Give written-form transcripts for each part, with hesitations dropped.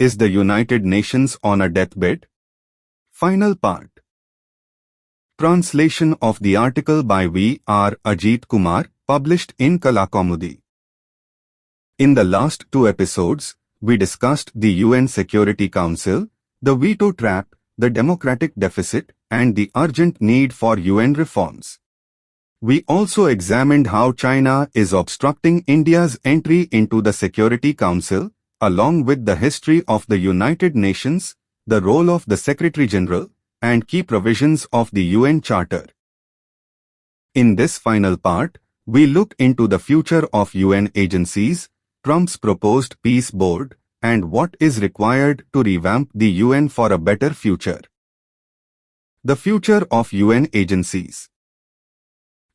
Is the United Nations on a deathbed? Final part. Translation of the article by V.R. Ajith Kumar, published in Kalakaumudi. In the last two episodes, we discussed the UN Security Council, the veto trap, the democratic deficit, and the urgent need for UN reforms. We also examined how China is obstructing India's entry into the Security Council, along with the history of the United Nations, the role of the Secretary General, and key provisions of the UN Charter. In this final part, we look into the future of UN agencies, Trump's proposed peace board, and what is required to revamp the UN for a better future. The future of UN agencies.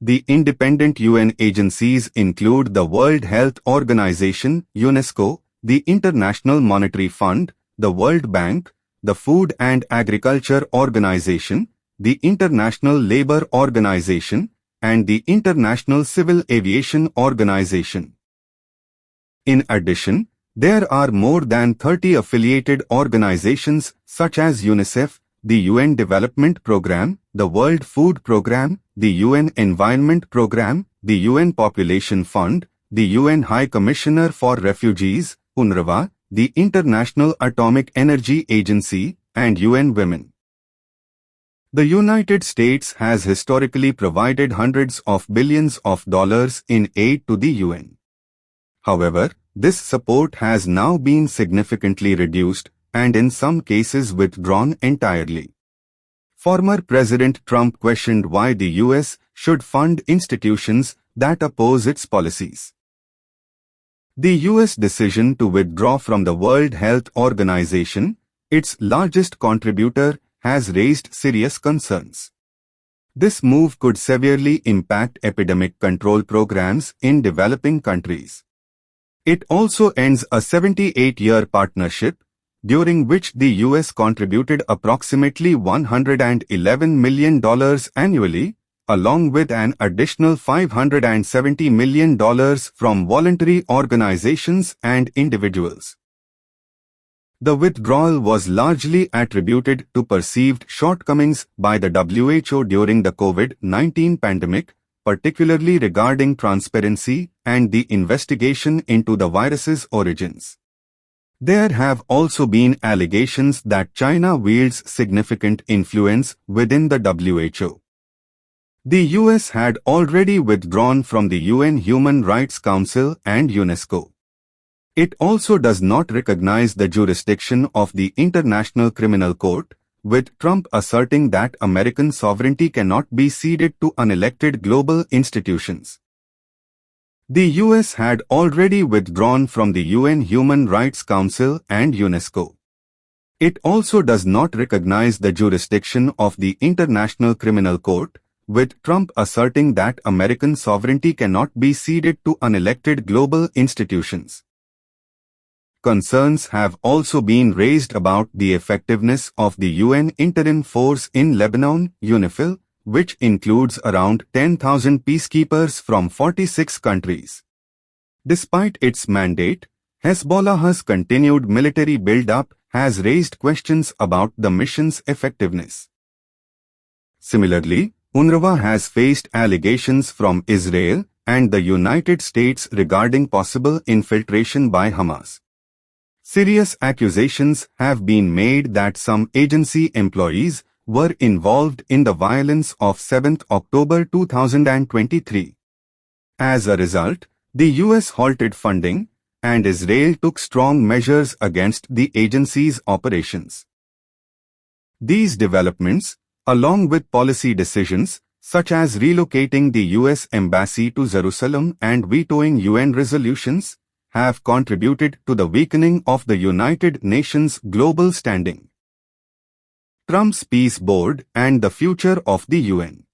The independent UN agencies include the World Health Organization, UNESCO, the International Monetary Fund, the World Bank, the Food and Agriculture Organization, the International Labour Organization, and the International Civil Aviation Organization. In addition, there are more than 30 affiliated organizations such as UNICEF, the UN Development Programme, the World Food Programme, the UN Environment Programme, the UN Population Fund, the UN High Commissioner for Refugees, UNRWA, the International Atomic Energy Agency, and UN Women. The United States has historically provided hundreds of billions of dollars in aid to the UN. However, this support has now been significantly reduced and in some cases withdrawn entirely. Former President Trump questioned why the US should fund institutions that oppose its policies. The US decision to withdraw from the World Health Organization, its largest contributor, has raised serious concerns. This move could severely impact epidemic control programs in developing countries. It also ends a 78-year partnership, during which the US contributed approximately $111 million annually, along with an additional $570 million from voluntary organizations and individuals. The withdrawal was largely attributed to perceived shortcomings by the WHO during the COVID-19 pandemic, particularly regarding transparency and the investigation into the virus's origins. There have also been allegations that China wields significant influence within the WHO. The US had already withdrawn from the UN Human Rights Council and UNESCO. It also does not recognize the jurisdiction of the International Criminal Court, with Trump asserting that American sovereignty cannot be ceded to unelected global institutions. The US had already withdrawn from the UN Human Rights Council and UNESCO. It also does not recognize the jurisdiction of the International Criminal Court, with Trump asserting that American sovereignty cannot be ceded to unelected global institutions. Concerns have also been raised about the effectiveness of the UN Interim Force in Lebanon, UNIFIL, which includes around 10,000 peacekeepers from 46 countries. Despite its mandate, Hezbollah's continued military build-up has raised questions about the mission's effectiveness. Similarly, UNRWA has faced allegations from Israel and the United States regarding possible infiltration by Hamas. Serious accusations have been made that some agency employees were involved in the violence of 7 October 2023. As a result, the US halted funding, and Israel took strong measures against the agency's operations. These developments, along with policy decisions, such as relocating the US embassy to Jerusalem and vetoing UN resolutions, have contributed to the weakening of the United Nations' global standing. Trump's peace board and the future of the UN.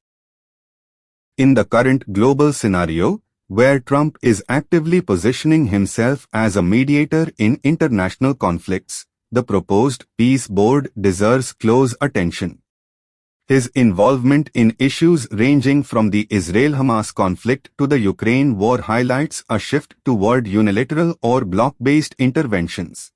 In the current global scenario, where Trump is actively positioning himself as a mediator in international conflicts, the proposed peace board deserves close attention. His involvement in issues ranging from the Israel-Hamas conflict to the Ukraine war highlights a shift toward unilateral or bloc-based interventions.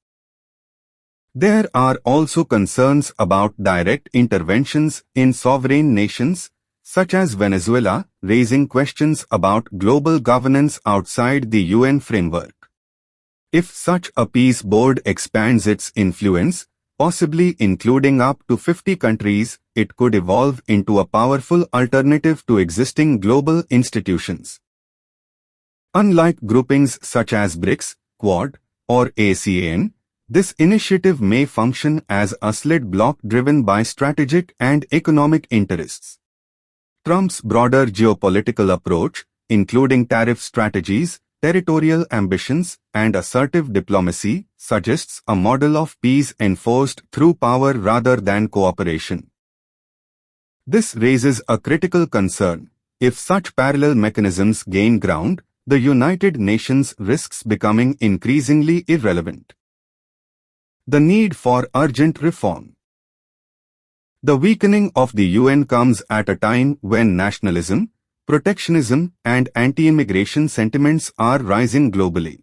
There are also concerns about direct interventions in sovereign nations, such as Venezuela, raising questions about global governance outside the UN framework. If such a peace board expands its influence, possibly including up to 50 countries, it could evolve into a powerful alternative to existing global institutions. Unlike groupings such as BRICS, Quad, or ASEAN, this initiative may function as a solid bloc driven by strategic and economic interests. Trump's broader geopolitical approach, including tariff strategies, territorial ambitions, and assertive diplomacy, suggests a model of peace enforced through power rather than cooperation. This raises a critical concern. If such parallel mechanisms gain ground, the United Nations risks becoming increasingly irrelevant. The need for urgent reform. The weakening of the UN comes at a time when nationalism, protectionism, and anti-immigration sentiments are rising globally.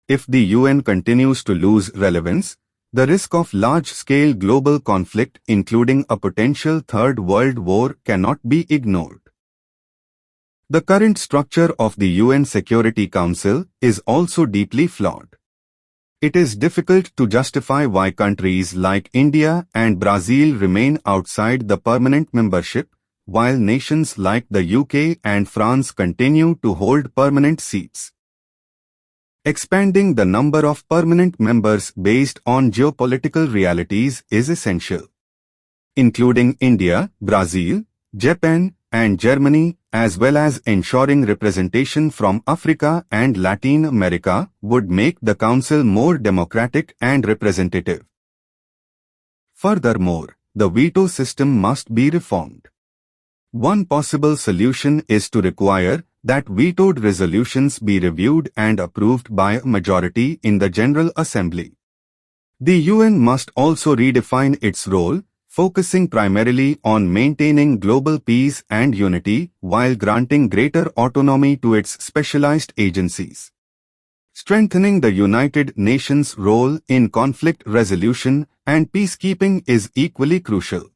If the UN continues to lose relevance, the risk of large-scale global conflict, including a potential Third World War, cannot be ignored. The current structure of the UN Security Council is also deeply flawed. It is difficult to justify why countries like India and Brazil remain outside the permanent membership, while nations like the UK and France continue to hold permanent seats. Expanding the number of permanent members based on geopolitical realities is essential. Including India, Brazil, Japan, and Germany, as well as ensuring representation from Africa and Latin America, would make the Council more democratic and representative. Furthermore, the veto system must be reformed. One possible solution is to require that vetoed resolutions be reviewed and approved by a majority in the General Assembly. The UN must also redefine its role, focusing primarily on maintaining global peace and unity while granting greater autonomy to its specialized agencies. Strengthening the United Nations' role in conflict resolution and peacekeeping is equally crucial.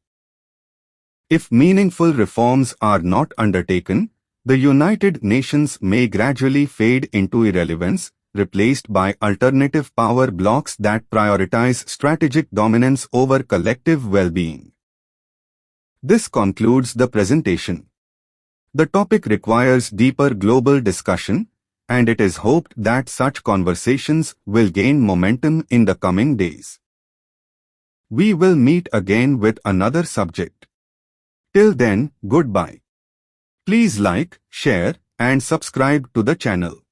If meaningful reforms are not undertaken, the United Nations may gradually fade into irrelevance, replaced by alternative power blocs that prioritize strategic dominance over collective well-being. This concludes the presentation. The topic requires deeper global discussion, and it is hoped that such conversations will gain momentum in the coming days. We will meet again with another subject. Till then, goodbye. Please like, share, and subscribe to the channel.